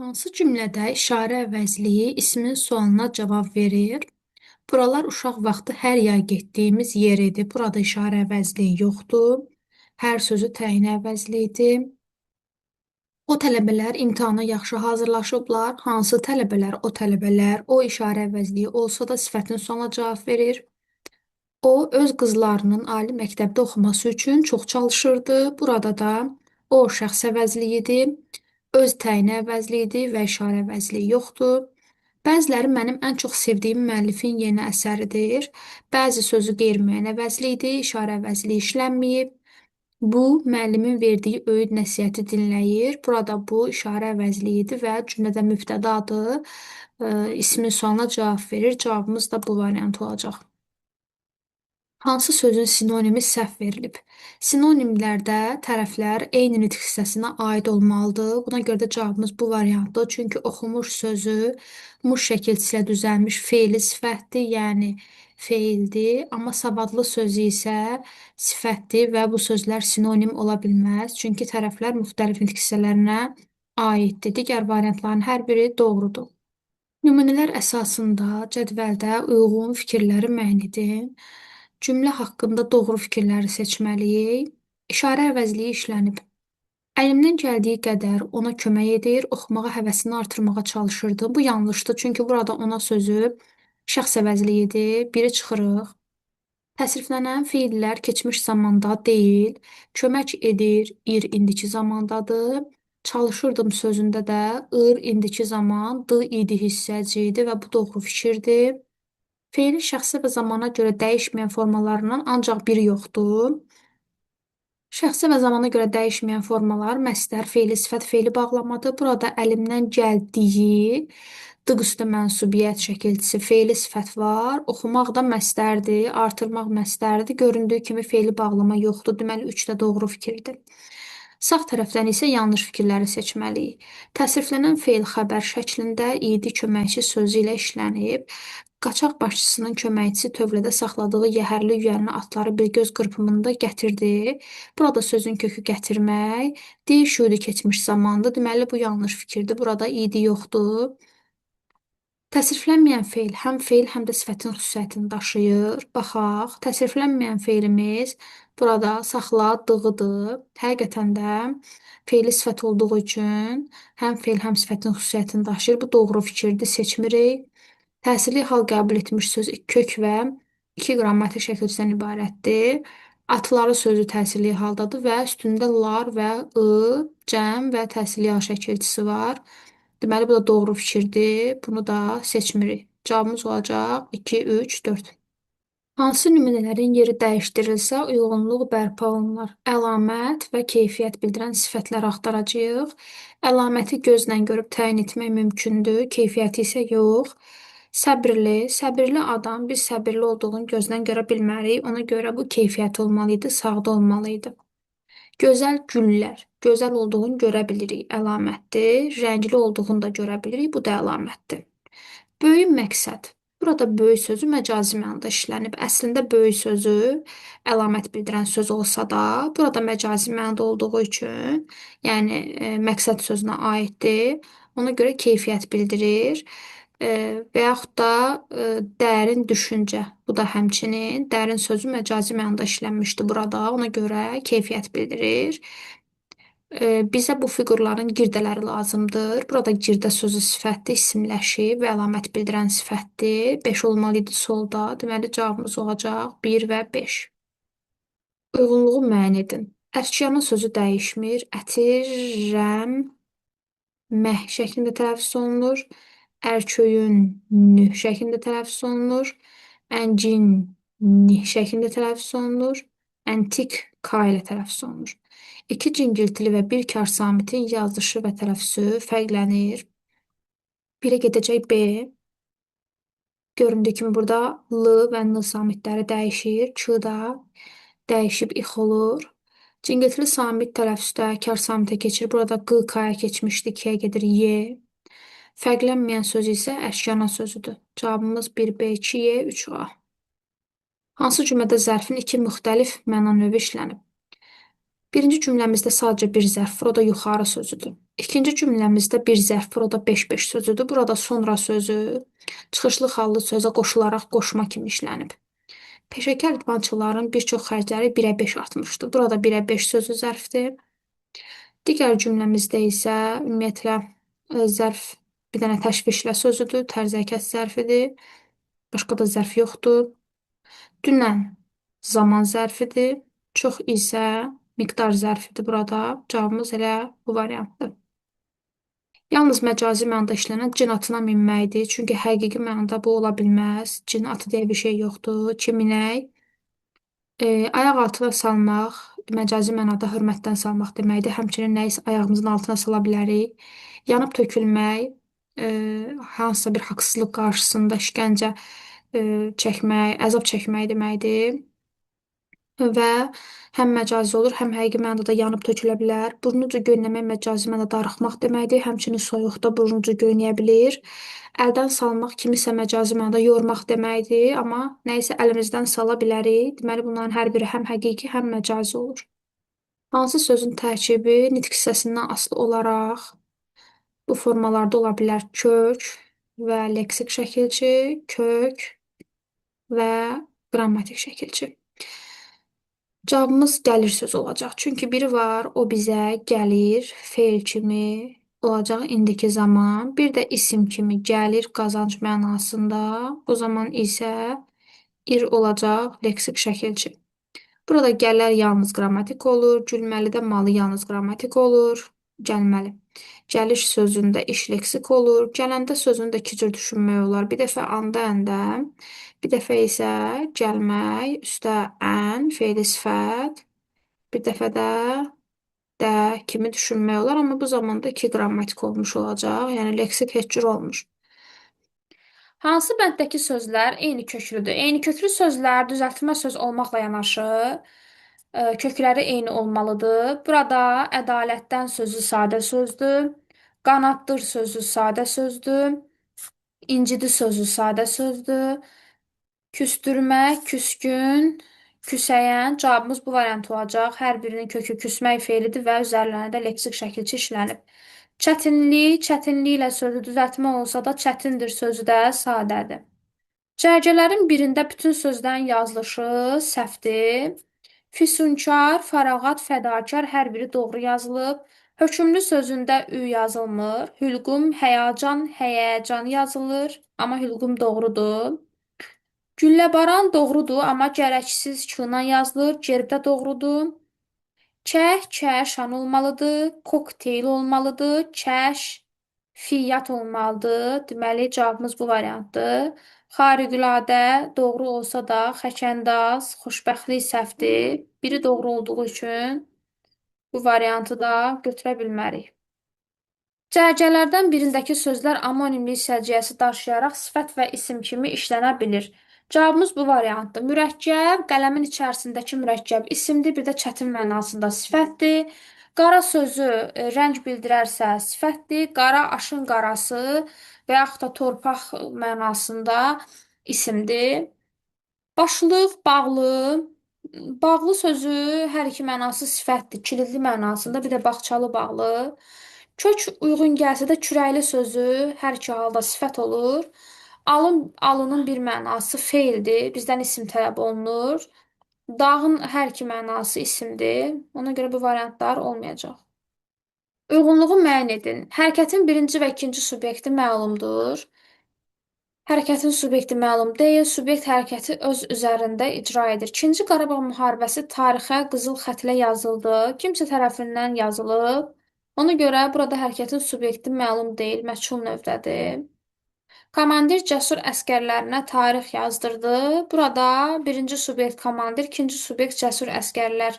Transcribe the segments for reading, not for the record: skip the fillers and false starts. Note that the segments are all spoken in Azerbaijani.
Hansı cümlədə işarə əvəzliyi ismin sualına cavab verir? Buralar uşaq vaxtı hər yay getdiyimiz yer idi. Burada işarə əvəzliyi yoxdur. Hər sözü təyin əvəzliyidir. O tələbələr imtahana yaxşı hazırlaşıblar. Hansı tələbələr, o tələbələr, o işarə əvəzliyi olsa da sifətin sonuna cavab verir. O öz qızlarının ali məktəbdə oxuması üçün çox çalışırdı. Burada da o şəxs əvəzliyidir. Öz təyini əvəzliyidir və işarə əvəzliyi yoxdur. Bəziləri mənim ən çox sevdiyim müəllifin yeni əsəridir. Bəzi sözü qeyri-müəyyən əvəzliyidir, işarə əvəzliyi işlənməyib. Bu, müəllimin verdiyi öyüd nəsihəti dinləyir. Burada bu işarə əvəzliyidir və cümlədə mübtədadır. İsmin sualına cavab verir. Cavabımız da bu variant olacaq. Hansı sözün sinonimi səhv verilib? Sinonimlərdə tərəflər eyni nitq hissəsinə aid olmalıdır. Buna görə də cavabımız bu variantdır. Çünki oxumuş sözü muş şəkilçisi ilə düzəlmiş fe'li sifətdir, yəni feildir. Amma savadlı sözü isə sifətdir və bu sözlər sinonim ola bilməz. Çünki tərəflər müxtəlif nitq hissələrinə aiddir. Digər variantların hər biri doğrudur. Nümunələr əsasında cədvəldə uyğun fikirləri müəyyən edin. Cümlə haqqında doğru fikirləri seçməliyik. İşarə əvəzliyi işlənib. Əlimdən gəldiyi qədər ona kömək edir, oxumağa həvəsini artırmağa çalışırdı. Bu yanlışdır, çünki burada ona sözü şəxs əvəzliyidir. Biri çıxırıq. Təsriflənən feillər keçmiş zamanda deyil, kömək edir, ir indiki zamandadır. Çalışırdım sözündə də ır indiki zaman, d idi hissəci idi və bu doğru fikirdir. Feilin şəxsə və zamana görə dəyişməyən formalarından ancaq biri yoxdur. Şəxsə və zamana görə dəyişməyən formalar məsdər, feili, sifət, feili bağlamadır. Burada əlimdən gəldiyi dıq üstə mənsubiyyət şəkilçisi, feili sifət var. Oxumaq da məsdərdir, artırmaq məsdərdir. Göründüyü kimi feili bağlama yoxdur. Deməli, 3 də doğru fikirdir. Sağ tərəfdən isə yanlış fikirləri seçməliyik. Təsriflənən feil xəbər şəklində idi köməkçi sözü ilə işlənib. Qaçaq başçısının köməkçisi tövlədə saxladığı yəhərli yüyənli atları bir göz qırpımında gətirdi. Burada sözün kökü gətirmək, deyil şuidi keçmiş zamandır. Deməli, bu yanlış fikirdir. Burada idi yoxdur. Təsriflənməyən feil, həm də sifətin xüsusiyyətini daşıyır. Baxaq, təsriflənməyən feilimiz burada saxladığıdır. Həqiqətən də feili sifət olduğu üçün həm feil, həm sifətin xüsusiyyətini daşıyır. Bu doğru fikirdir, seçmirik. Təsirli hal qəbul etmiş söz kök və iki qrammatik şəkilçisindən ibarətdir. Atları sözü təsirli haldadır və üstündə lar və cəm və təsirli hal şəkilçisi var. Deməli, bu da doğru fikirdir. Bunu da seçmirik. Cavabımız olacaq 2, 3, 4. Hansı nümunələrin yeri dəyişdirilsə, uyğunluq bərpa olunar? Əlamət və keyfiyyət bildirən sifətlər axtaracağıq. Əlaməti gözlə görüb təyin etmək mümkündür, keyfiyyəti isə yox. Səbirli adam, biz səbirli olduğunu gözdən görə bilmərik. Ona görə bu keyfiyyət olmalıydı, sağda olmalıydı. Gözəl güllər, gözəl olduğunu görə bilirik, əlamətdir. Rəngli olduğunu da görə bilirik, bu da əlamətdir. Böyük məqsəd. Burada böyük sözü məcazi mənada işlənib. Əslində böyük sözü əlamət bildirən söz olsa da, burada məcazi mənada olduğu üçün, yəni məqsəd sözünə aiddir. Ona görə keyfiyyət bildirir. Və yaxud da dərin düşüncə. Bu da həmçinin dərin sözü məcazi mənada işlənmişdi burada. Ona görə keyfiyyət bildirir. Bizə bu fiqurların girdələri lazımdır. Burada girdə sözü sifətdir, isimləşib və əlamət bildirən sifətdir. 5 olmalıydı solda. Deməli, cavabımız olacaq 1 və 5. Uyğunluğu müəyyən edin. Əşyanın sözü dəyişmir. Ətir, rəm, məh şəklində tələffüz olunur. Ərköyün nüh şəklində tələffüz olunur. Əncin nih şəklində tələffüz olunur. Əntik k ilə tələffüz olunur. İki cingiltili və bir kar samitin yazılışı və tələffüzü fərqlənir. Birə gedəcək B. Göründüyü kimi burada L və N samitləri dəyişir. Q da dəyişib ix olur. Cingiltili samit tələffüzdə kar samitə keçir. Burada Q K-ya keçmişdi, 2-yə gedir Y. Fərqlənməyən söz isə əşyana sözüdür. Cavabımız 1B, 2Y, 3A. Hansı cümlədə zərfin iki müxtəlif məna növü işlənib? Birinci cümləmizdə sadəcə bir zərf var, o da yuxarı sözüdür. İkinci cümləmizdə bir zərf var, o da beş-beş sözüdür. Burada sonra sözü çıxışlı xallı sözə qoşularaq qoşma kimi işlənib. Peşəkar idmançıların bir çox xərcləri 1-ə 5 artmışdır. Burada 1-ə 5 sözü zərfdir. Digər cümləmizdə isə ümumiyyətlə zərf bir dənə təşvişlə sözüdür, tərzəkəs zərfidir. Başqa da zərf yoxdur. Dünən zaman zərfidir. Çox isə miqdar zərfidir burada. Cavabımız elə bu variantdır. Yalnız məcazi mənada işlənən cin atına minməkdir. Çünki həqiqi mənada bu ola bilməz. Cin atı deyə bir şey yoxdur. Ki minək? Ayaq altına salmaq, məcazi mənada hörmətdən salmaq deməkdir. Həmçinin nə isə ayağımızın altına sala bilərik. Yanıb tökülmək, hansısa bir haqsızlıq qarşısında işgəncə çəkmək, əzab çəkmək deməkdir. Və həm məcazi olur, həm həqiqi mənada da yanıb tökülə bilər. Burnucu göynəmək məcazi mənada darıxmaq deməkdir. Həmçinin soyuqda burnucu göynəyə bilir. Əldən salmaq kimisə məcazi mənada yormaq deməkdir, amma nə isə əlimizdən sala bilərik. Deməli bunların hər biri həm həqiqi, həm məcazi olur. Hansı sözün tərkibi nitq hissəsindən asılı olaraq bu formalarda ola bilər: kök və leksik şəkilçi, kök və qrammatik şəkilçi. Cavabımız gəlir sözü olacaq. Çünki biri var, o bizə gəlir, feil kimi olacaq indiki zaman. Bir də isim kimi gəlir qazanc mənasında. O zaman isə ir olacaq leksik şəkilçi. Burada gələr yalnız qrammatik olur, gülməlidə malı yalnız qrammatik olur, gəlməli. Gəliş sözündə iş leksik olur, gələndə sözündə iki cür düşünmək olar. Bir dəfə anda əndə, bir dəfə isə gəlmək, üstə ən, feili sifət, bir dəfə də kimi düşünmək olar, amma bu zamanda iki qrammatik olmuş olacaq, yəni leksik heç cür olmuş. Hansı bənddəki sözlər eyni köklüdür? Eyni köklü sözlər düzəltmə söz olmaqla yanaşı, kökləri eyni olmalıdır. Burada ədalətdən sözü sadə sözdür. Qanaddır sözü sadə sözdür. İncidi sözü sadə sözdür. Küstürmək, küskün, küsəyən. Cavabımız bu variant olacaq. Hər birinin kökü küsmək feilidir və üzərlərində də leksik şəkilçi işlənib. Çətinlik, çətinliklə sözü düzəltmə olsa da çətindir sözü də sadədir. Cərgələrin birində bütün sözlərin yazılışı səhvdir. Füsunkar, fərağat, fədakar hər biri doğru yazılıb. Hökümlü sözündə ü yazılmır. Hülqum, həyəcan, həyəcan yazılır. Amma hülqum doğrudur. Gülləbaran doğrudur, amma gərəksiz kına yazılır. Gerbdə doğrudur. Kəh, kəşan olmalıdır. Kokteyl olmalıdır. Kəş, fiyyat olmalıdır. Deməli, cavabımız bu variantdır. Xariqüladə doğru olsa da xəkəndaz, xoşbəxtlik səhvdir. Biri doğru olduğu üçün bu variantı da götürə bilmərik. Cərgələrdən birindəki sözlər amonimlik səciyyəsi daşıyaraq sifət və isim kimi işlənə bilir. Cavabımız bu variantdır. Mürəkkəb, qələmin içərisindəki mürəkkəb isimdir, bir də çətin mənasında sifətdir. Qara sözü rəng bildirərsə sifətdir. Qara, aşın qarası və yaxud da torpaq mənasında isimdir. Başlıq, bağlı. Bağlı sözü hər iki mənası sifətdir. Kilidli mənasında, bir də bağçalı bağlı. Kök uyğun gəlsə də kürəkli sözü hər iki halda sifət olur. Alın, alının bir mənası feildir. Bizdən isim tələb olunur. Dağın hər iki mənası isimdir. Ona görə bu variantlar olmayacaq. Uyğunluğu müəyyən edin. Hərəkətin birinci və ikinci subyekti məlumdur. Hərəkətin subyekti məlum deyil, subyekt hərəkəti öz üzərində icra edir. İkinci Qarabağ müharibəsi tarixə qızıl xətlə yazıldı. Kimsə tərəfindən yazılıb. Ona görə burada hərəkətin subyekti məlum deyil, məchul növdədir. Komandir cəsur əskərlərinə tarix yazdırdı. Burada birinci subyekt komandir, ikinci subyekt cəsur əskərlər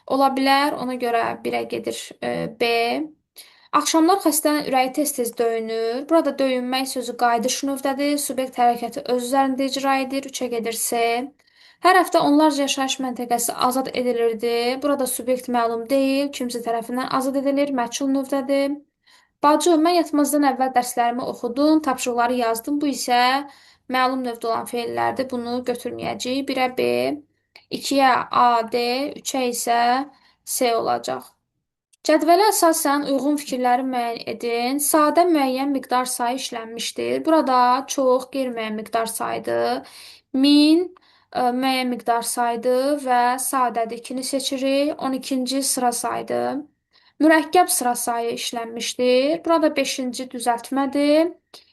ola bilər. Ona görə birə gedir B. Axşamlar xəstənin ürəyi tez-tez döyünür. Burada döyünmək sözü qayıdış növdədir. Subyekt hərəkəti öz üzərində icra edir. 3-ə gedir C. Hər həftə onlarca yaşayış məntəqəsi azad edilirdi. Burada subyekt məlum deyil, kimsə tərəfindən azad edilir, məchul növdədir. Bacı, mən yatmazdan əvvəl dərslərimi oxudum, tapşırıqları yazdım. Bu isə məlum növdə olan feillərdir. Bunu götürməyəcəyik. 1-ə B, 2-yə A, D, 3-ə isə S olacaq. Cədvələ əsasən uyğun fikirləri müəyyən edin. Sadə müəyyən miqdar sayı işlənmişdir. Burada çox qeyri-müəyyən miqdar sayıdır. 1000 müəyyən miqdar sayıdır və sadədir. 2-ni seçirik. 12-ci sıra sayıdır. Mürəkkəb sıra sayı işlənmişdir. Burada 5-ci düzəltmədir.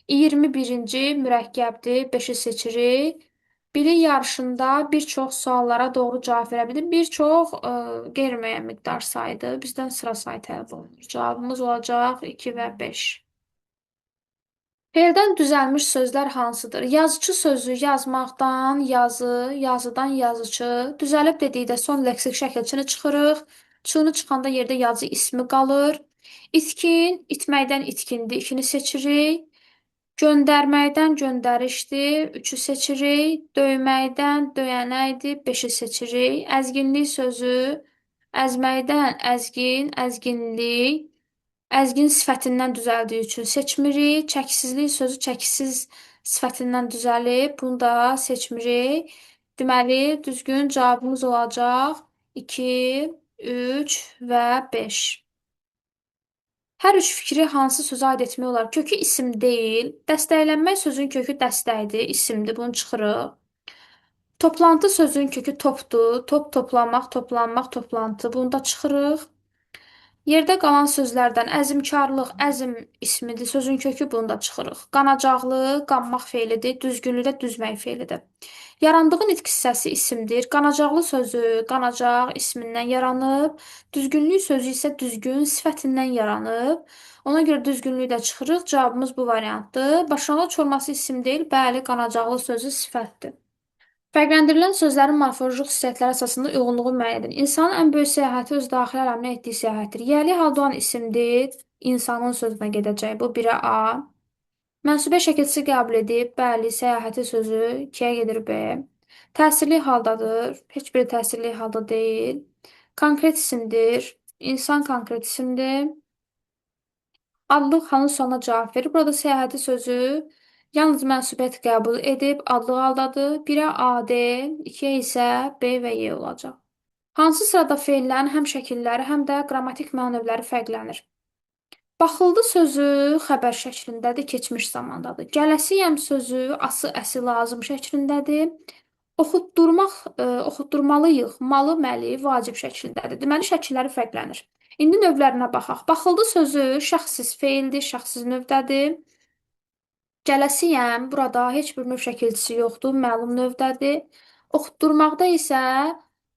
21-ci mürəkkəbdir. 5-i seçirik. Biri yarışında bir çox suallara doğru cavab verə bilir. Bir çox qeyri-müəyyən miqdar sayıdır. Bizdən sıra sayı tələb olunur. Cavabımız olacaq 2 və 5. Feldən düzəlmiş sözlər hansıdır? Yazıçı sözü yazmaqdan, yazı, yazıdan yazıçı. Düzəlib dedikdə son leksik şəkilçini çıxırıq. Çını çıxanda yerdə yazı ismi qalır. İtkin, itməkdən itkindir. 2-ni seçirik. Göndərməkdən göndərişdir. 3-ü seçirik. Döyməkdən döyənəkdir. 5-i seçirik. Əzginlik sözü əzməkdən əzgin, əzginlik. Əzgin sifətindən düzəldiyi üçün seçmirik. Çəkisizlik sözü çəkisiz sifətindən düzəlib. Bunu da seçmirik. Deməli, düzgün cavabımız olacaq 2, 3 və 5. Hər üç fikri hansı sözə aid etmək olar? Kökü isim deyil. Dəstəklənmək sözün kökü dəstəkdir, isimdir. Bunu çıxırıq. Toplantı sözün kökü topdur. Top toplanmaq, toplanmaq, toplantı. Bunu da çıxırıq. Yerdə qalan sözlərdən əzmkarlıq, əzm ismidir. Sözün kökü bunu da çıxırıq. Qanacaqlı, qanmaq feilidir. Düzgünlükdə düzmək feilidir. Yarandığı nitq hissəsi isimdir. Qanacaqlı sözü qanacaq ismindən yaranıb. Düzgünlük sözü isə düzgün sifətindən yaranıb. Ona görə düzgünlüyü də çıxırıq. Cavabımız bu variantdır. Başlanğıc forması isim deyil, bəli, qanacaqlı sözü sifətdir. Fərqləndirilən sözlərin morfoloji xüsusiyyətləri əsasında uyğunluğu müəyyən edin. İnsanın ən böyük səyahəti öz daxili aləminə etdiyi səyahətdir. Yəli halda olan isimdir. İnsanın sözünə gedəcək. Bu 1-ə A. Mənsubə şəkilçisi qəbul edib. Bəli, səyahəti sözü 2-yə gedir B. Təsirli haldadır. Heç biri təsirli halda deyil. Konkret isimdir. İnsan konkret isimdir. Adlıq halın sonuna cavab verir. Burada səyahəti sözü yalnız mənsubiyyət qəbul edib adlıq haldadır. 1-ə A, D, 2-yə isə B və Y olacaq. Hansı sırada feillərin həm şəkilləri, həm də qrammatik mənövləri fərqlənir? Baxıldı sözü xəbər şəklindədir, keçmiş zamandadır. Gələsiyəm sözü ası, əsi, lazım şəklindədir. Oxutdurmaq, oxutdurmalıyıq, malı, məli, vacib şəklindədir. Deməli, şəkilləri fərqlənir. İndi növlərinə baxaq. Baxıldı sözü şəxssiz feildir, şəxssiz növdədir. Gələsiyəm, burada heç bir növ şəkilçisi yoxdur, məlum növdədir. Oxutdurmaqda isə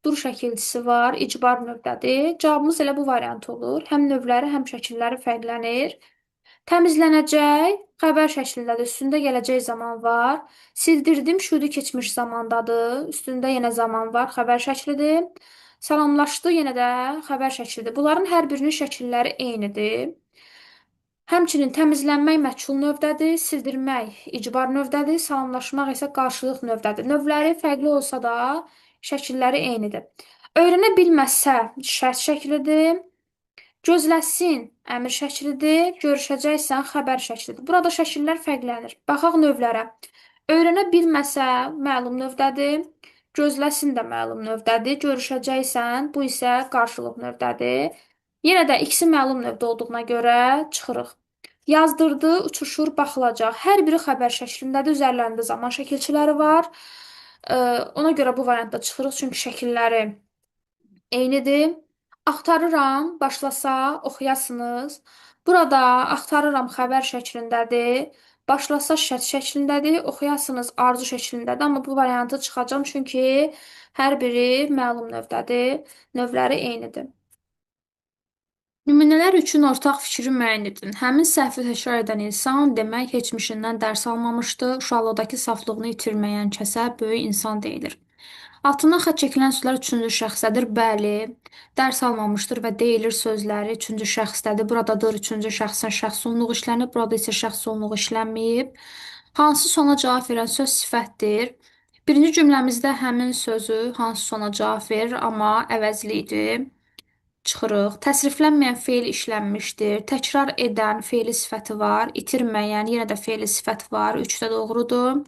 dur şəkilçisi var, icbar növdədir. Cavabımız elə bu variant olur. Həm növləri, həm şəkilləri fərqlənir. Təmizlənəcək, xəbər şəklindədir. Üstündə gələcək zaman var. Sildirdim, şudu keçmiş zamandadır. Üstündə yenə zaman var, xəbər şəklidir. Salamlaşdı, yenə də xəbər şəklidir. Bunların hər birinin şəkilləri eynidir. Həmçinin təmizlənmək məchul növdədir, sildirmək icbar növdədir, salamlaşmaq isə qarşılıq növdədir. Növləri fərqli olsa da şəkilləri eynidir. Öyrənə bilməsə şərt şəklidir. Gözləsin əmr şəklidir. Görüşəcəksən xəbər şəklidir. Burada şəkillər fərqlənir. Baxaq növlərə. Öyrənə bilməsə məlum növdədir. Gözləsin də məlum növdədir. Görüşəcəksən, bu isə qarşılıq növdədir. Yenə də ikisi məlum növdə olduğuna görə çıxırıq. Yazdırdı, uçuşur, baxılacaq. Hər biri xəbər şəklindədir. Üzərlərində zaman şəkilçiləri var. Ona görə bu variantda çıxırıq, çünki şəkilləri eynidir. Axtarıram, başlasa oxuyasınız. Burada axtarıram xəbər şəklindədir. Başlasa şərt şəklindədir, oxuyasınız arzu şəklindədir. Amma bu variantı çıxacam, çünki hər biri məlum növdədir. Növləri eynidir. Nümunələr üçün ortaq fikri müəyyən edin. Həmin səhvi təkrar edən insan demək keçmişindən dərs almamışdır. Uşaqlıqdakı saflığını itirməyən kəsə böyük insan deyilir. Altından xətt çəkilən sözlər üçüncü şəxsdədir. Bəli, dərs almamışdır və deyilir sözləri üçüncü şəxsdədir. Buradadır üçüncü şəxsin şəxs onluğu işlənib, burada isə şəxs onluğu işlənməyib. Hansı sona cavab verən söz sifətdir? Birinci cümləmizdə həmin sözü hansı sona cavab verir, amma əvəzlidir. Çıxırıq. Təsriflənməyən feil işlənmişdir. Təkrar edən feili sifəti var. İtirməyən yenə də feili sifət var. 3 də doğrudur.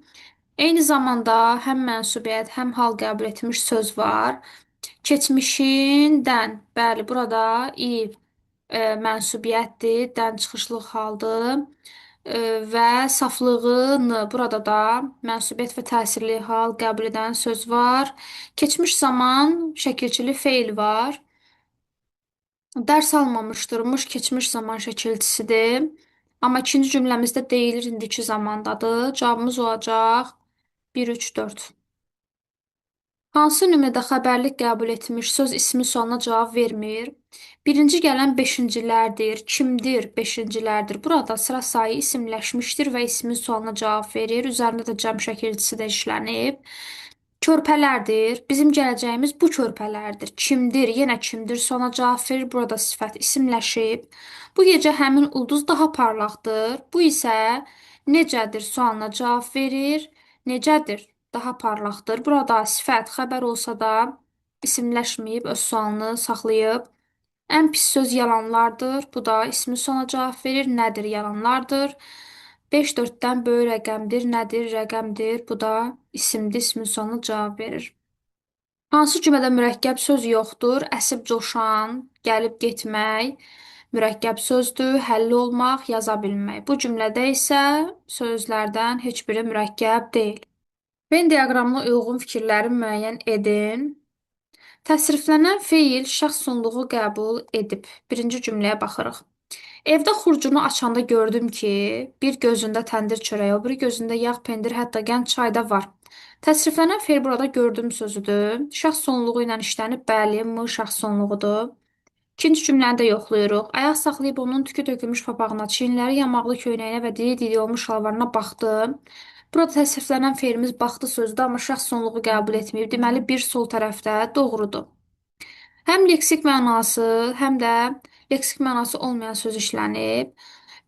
Eyni zamanda həm mənsubiyyət, həm hal qəbul etmiş söz var. Keçmişindən, bəli, burada i mənsubiyyətdir, dən çıxışlıq haldır. Və saflığını burada da mənsubiyyət və təsirli hal qəbul edən söz var. Keçmiş zaman şəkilçili feil var. Dərs almamışdırmış keçmiş zaman şəkilçisidir. Amma ikinci cümləmizdə deyilir indiki zamandadır. Cavabımız olacaq 1, 3, 4. Hansı nümunədə xəbərlik qəbul etmiş söz ismi sualına cavab vermir? Birinci gələn beşincilərdir. Kimdir? Beşincilərdir. Burada sıra sayı isimləşmişdir və ismin sualına cavab verir. Üzərində də cəm şəkilçisi də işlənib. Körpələrdir. Bizim gələcəyimiz bu körpələrdir. Kimdir? Yenə kimdir? Sualına cavab verir. Burada sifət isimləşib. Bu gecə həmin ulduz daha parlaqdır. Bu isə necədir? Sualına cavab verir. Necədir? Daha parlaqdır. Burada sifət xəbər olsa da isimləşməyib, öz sualını saxlayıb. Ən pis söz yalanlardır. Bu da ismi sona cavab verir. Nədir? Yalanlardır. 5 4-dən böyük rəqəmdir. Nədir? Rəqəmdir. Bu da isimdir. İsmin sonuna cavab verir. Hansı cümlədə mürəkkəb söz yoxdur? Əsib coşan, gəlib getmək, mürəkkəb sözdür, həlli olmaq, yaza bilmək. Bu cümlədə isə sözlərdən heç biri mürəkkəb deyil. Venn diaqramına uyğun fikirləri müəyyən edin. Təsriflənən feil şəxs sonluğu qəbul edib. Birinci cümləyə baxırıq. Evdə xurcunu açanda gördüm ki, bir gözündə təndir çörəyi, o biri gözündə yağ, pendir, hətta qənd çay da var. Təsriflənən feil burada gördüm sözüdür. Şəxs sonluğu ilə işlənib, bəli, M şəxs sonluğudur. İkinci cümləni də yoxlayırıq. Ayaq saxlayıb onun tükü tökülmüş papağına, çiyinləri yamaqlı köynəyinə və diri-diri olmuş şalvarına baxdı. Burada təsriflənən feilimiz baxdı sözdür, amma şəxs sonluğu qəbul etməyib. Deməli, bir sol tərəfdə doğrudur. Həm leksik mənası, həm də leksik mənası olmayan söz işlənib.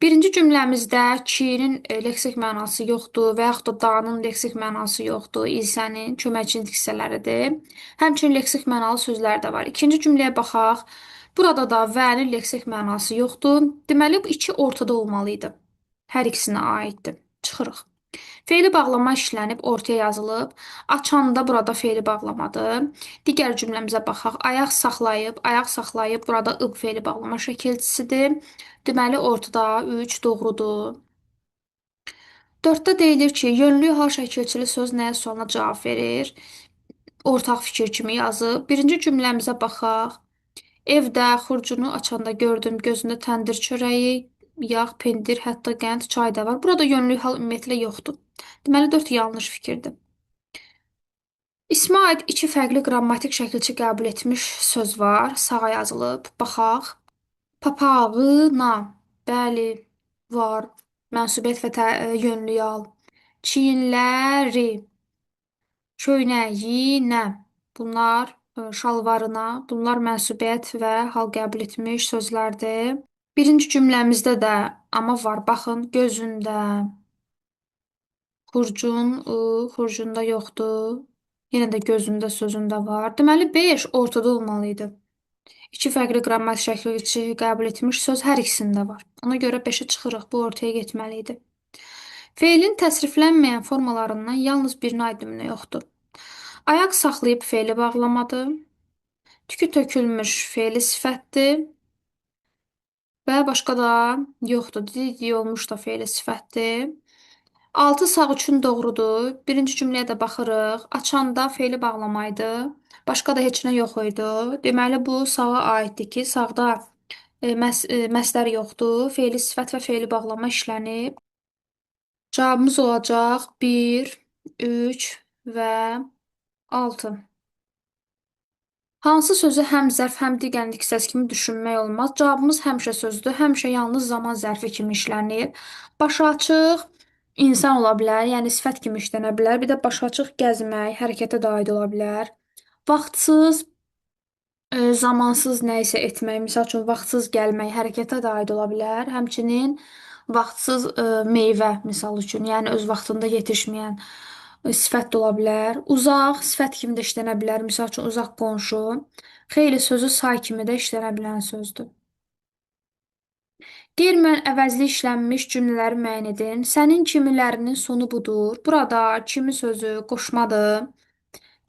Birinci cümləmizdə kinin leksik mənası yoxdur və yaxud da danın leksik mənası yoxdur. İlsənin köməkçilik hissələridir. Həmçinin leksik mənalı sözlər də var. İkinci cümləyə baxaq. Burada da vənin leksik mənası yoxdur. Deməli, bu iki ortada olmalı idi. Hər ikisinə aiddir. Çıxırıq. Feili bağlama işlənib, ortaya yazılıb. Açanda burada feili bağlamadır. Digər cümləmizə baxaq. Ayaq saxlayıb. Burada ıb feili bağlama şəkilçisidir. Deməli, ortada 3 doğrudur. 4-də deyilir ki, yönlü hal şəkilçili söz nəyə sualına cavab verir? Ortaq fikir kimi yazıb. Birinci cümləmizə baxaq. Evdə xurcunu açanda gördüm gözündə təndir çörəyi, yağ, pendir, hətta qənd, çay da var. Burada yönlü hal ümumiyyətlə yoxdur. Deməli, 4 yanlış fikirdir. İsmə aid iki fərqli qrammatik şəkilçi qəbul etmiş söz var. Sağa yazılıb. Baxaq. Papağına. Bəli, var. Mənsubiyyət və yönlü hal. Çiyinləri. Köynəyinə. Bunlar şalvarına. Bunlar mənsubiyyət və hal qəbul etmiş sözlərdir. Birinci cümləmizdə də amma var. Baxın, gözündə. Xurcun, xurcunda yoxdur. Yenə də gözündə sözündə var. Deməli, 5 ortada olmalı idi. İki fərqli qrammatik şəkilçi qəbul etmiş söz hər ikisində var. Ona görə 5-ə çıxırıq. Bu ortaya getməli idi. Feilin təsriflənməyən formalarından yalnız birinə aid nümunə yoxdur. Ayaq saxlayıb feili bağlamadı. Tükü tökülmüş feili sifətdir. Və başqa da yoxdur. Didi olmuş da feili sifətdir. 6 sağ üçün doğrudur. Birinci cümləyə də baxırıq. Açanda feili bağlamaydı. Başqa da heç nə yox idi. Deməli, bu sağa aiddir ki, sağda məsdər yoxdur. Feili sifət və feili bağlama işlənib. Cavabımız olacaq 1, 3 və 6. Hansı sözü həm zərf, həm digərlik hissəsi kimi düşünmək olmaz? Cavabımız həmişə sözdür. Həmişə yalnız zaman zərfi kimi işlənir. Başı açıq insan ola bilər, yəni sifət kimi işlənə bilər. Bir də başı açıq gəzmək, hərəkətə də aid ola bilər. Vaxtsız, zamansız nə isə etmək, misal üçün vaxtsız gəlmək, hərəkətə də aid ola bilər. Həmçinin vaxtsız meyvə, misal üçün, yəni öz vaxtında yetişməyən sifət də ola bilər. Uzaq, sifət kimi də işlənə bilər. Misal üçün, uzaq qonşu. Xeyli sözü say kimi də işlənə bilən sözdür. Qeyri-müəyyən əvəzli işlənmiş cümlələri müəyyən edin. Sənin kimilərinin sonu budur. Burada kimi sözü qoşmadır.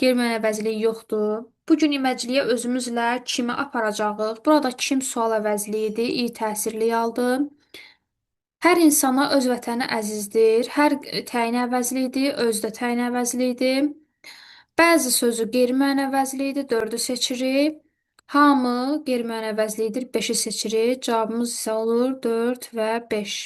Qeyri-müəyyən əvəzliyi yoxdur. Bu gün iməciliyə özümüzlə kimi aparacağıq? Burada kim sual əvəzliyidir, i təsirli aldı. Hər insana öz vətəni əzizdir. Hər təyin əvəzlidir, özdə təyin əvəzlidir. Bəzi sözü qeyri-müəyyən əvəzlidir, 4-ü seçirik. Hamı qeyri-müəyyən əvəzlidir, 5-i seçirik. Cavabımız isə olur 4 və 5.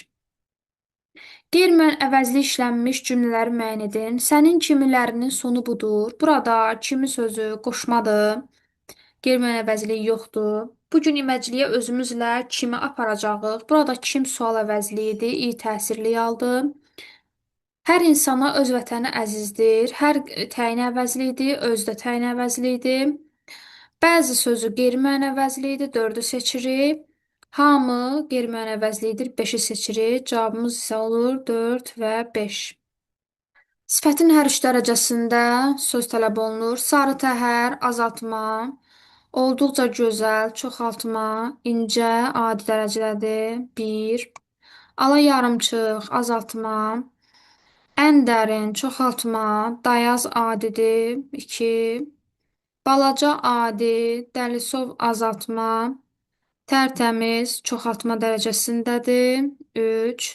Qeyri-müəyyən əvəzli işlənmiş cümlələri müəyyən edin. Sənin kimilərinin sonu budur. Burada kimi sözü qoşmadır. Qeyri-müəyyən əvəzliyi yoxdur. Bu gün iməciliyə özümüzlə kimi aparacağıq? Burada kim sual əvəzliyidir, i təsirli aldı. Hər insana öz vətəni əzizdir. Hər təyin əvəzlidir, özdə təyin əvəzlidir. Bəzi sözü qeyri-müəyyən əvəzlidir, 4-ü seçirik. Hamı qeyri-müəyyən əvəzlidir, 5-i seçirik. Cavabımız isə olur 4 və 5. Sifətin hər üç dərəcəsində söz tələb olunur. Sarı təhər, azaltma, olduqca gözəl, çoxaltma, incə, adi dərəcədədir. 1. Ala yarımçıq, azaltma, ən dərin, çoxaltma, dayaz adidir. 2. Balaca adi, dəlisov azaltma, tərtəmiz, çoxaltma dərəcəsindədir. 3.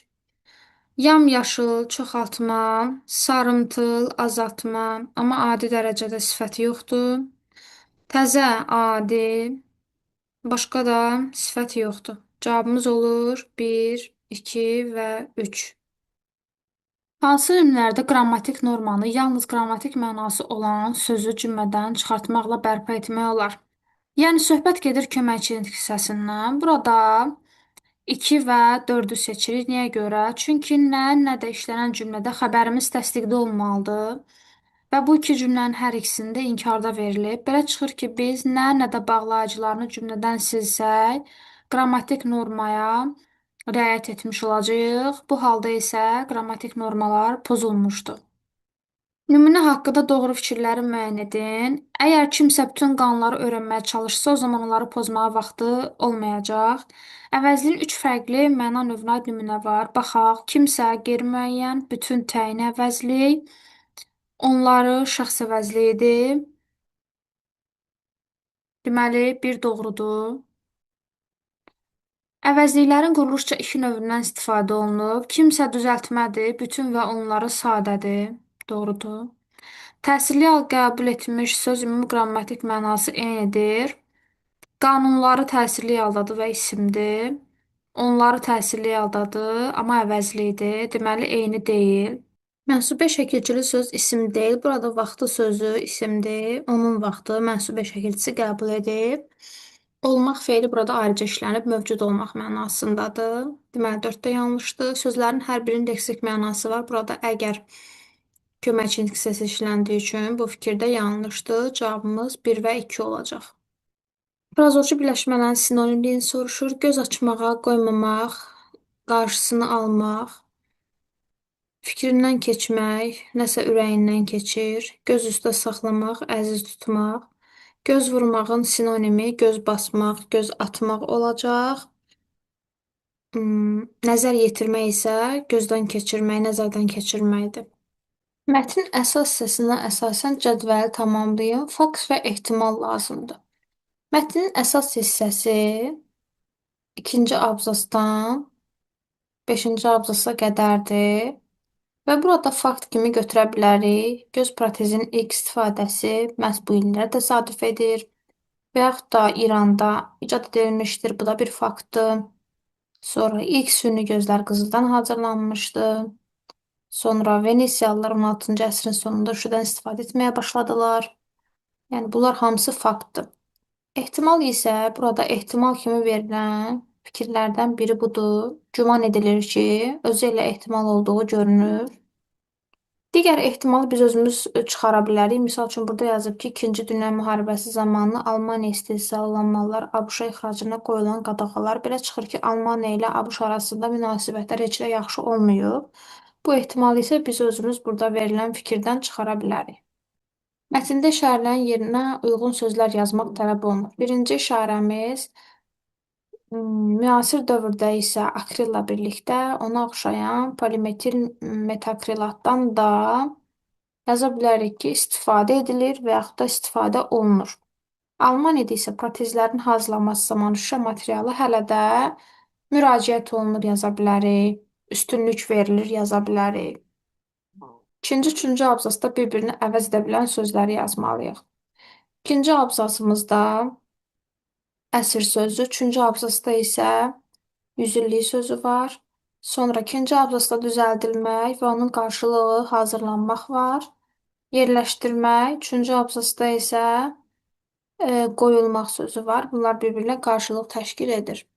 Yamyaşıl, çoxaltma, sarımtıl, azaltma, amma adi dərəcədə sifəti yoxdur. Təzə, adi, başqa da sifət yoxdur. Cavabımız olur 1, 2 və 3. Hansı ünlülərdə qrammatik normanı yalnız qrammatik mənası olan sözü cümlədən çıxartmaqla bərpa etmək olar? Yəni, söhbət gedir köməkçilik hissəsindən. Burada 2 və 4-ü seçirik. Niyə görə? Çünki nə də işlənən cümlədə xəbərimiz təsdiqdə olmalıdır. Və bu iki cümlənin hər ikisində inkarda verilib. Belə çıxır ki, biz nə də bağlayıcılarını cümlədən silsək, qrammatik normaya riayət etmiş olacağıq. Bu halda isə qrammatik normalar pozulmuşdur. Nümunə haqqında doğru fikirləri müəyyən edin. Əgər kimsə bütün qanunları öyrənməyə çalışsa, o zaman onları pozmağa vaxtı olmayacaq. Əvəzliyin 3 fərqli məna növünə aid nümunə var. Baxaq, kimsə qeyri-müəyyən, bütün təyin əvəzlik, onları şəxs əvəzliyidir. Deməli, bir doğrudur. Əvəzliklərin quruluşca iki növündən istifadə olunub. Kimsə düzəltmədir, bütün və onları sadədir. Doğrudur. Təsirli al qəbul etmiş söz ümumi qrammatik mənası eynidir. Qanunları təsirli haldadır və isimdir. Onları təsirli haldadır, amma əvəzlidir. Deməli, eyni deyil. Mənsubə şəkilçili söz isim deyil. Burada vaxtı sözü isimdir. Onun vaxtı mənsubə şəkilçisi qəbul edib. Olmaq feili burada ayrıca işlənib, mövcud olmaq mənasındadır. Deməli, 4-də yanlışdır. Sözlərin hər birinin leksik mənası var. Burada əgər köməkçilik hissəsi işləndiyi üçün bu fikirdə yanlışdır. Cavabımız 1 və 2 olacaq. Frazoloji birləşmələrin sinonimliyini soruşur. Göz açmağa, qoymamaq, qarşısını almaq, fikrindən keçmək, nəsə ürəyindən keçir, göz üstə saxlamaq, əziz tutmaq. Göz vurmağın sinonimi göz basmaq, göz atmaq olacaq. Nəzər yetirmək isə gözdən keçirmək, nəzərdən keçirməkdir. Mətnin əsas hissəsinə əsasən cədvəli tamamlayın. Fakt və ehtimal lazımdır. Mətnin əsas hissəsi 2-ci abzasdan 5-ci abzasa qədərdir. Və burada fakt kimi götürə bilərik. Göz protezinin ilk istifadəsi məhz bu illərə təsadüf edir. Və yaxud da İranda icad edilmişdir. Bu da bir faktdır. Sonra ilk süni gözlər qızıldan hazırlanmışdı. Sonra Venesiyalılar 16-cı əsrin sonunda şüşədən istifadə etməyə başladılar. Yəni, bunlar hamısı faktdır. Ehtimal isə burada ehtimal kimi verilən fikirlərdən biri budur. Güman edilir ki, özü ilə ehtimal olduğu görünür. Digər ehtimalı biz özümüz çıxara bilərik. Misal üçün, burada yazıb ki, 2-ci Dünya müharibəsi zamanı Almaniya istehsalanmalar ABŞ ixracına qoyulan qadağalar. Belə çıxır ki, Almaniya ilə ABŞ arasında münasibətlər heç də yaxşı olmayıb. Bu ehtimalı isə biz özümüz burada verilən fikirdən çıxara bilərik. Mətndə işarələrin yerinə uyğun sözlər yazmaq tələb olunur. Birinci işarəmiz müasir dövrdə isə akrilla birlikdə ona oxşayan polimetil metakrilatdan da yaza bilərik ki, istifadə edilir və yaxud da istifadə olunur. Almaniyada isə protezlərin hazırlanması zamanı şüşə materialı hələ də müraciət olunur yaza bilərik, üstünlük verilir yaza bilərik. İkinci, üçüncü abzasda bir-birini əvəz edə bilən sözləri yazmalıyıq. İkinci abzasımızda əsr sözü, üçüncü abzasda isə yüzillik sözü var. Sonra ikinci abzasda düzəldilmək və onun qarşılığı hazırlanmaq var. Yerləşdirmək, üçüncü abzasda isə qoyulmaq sözü var. Bunlar bir-birinə qarşılıq təşkil edir.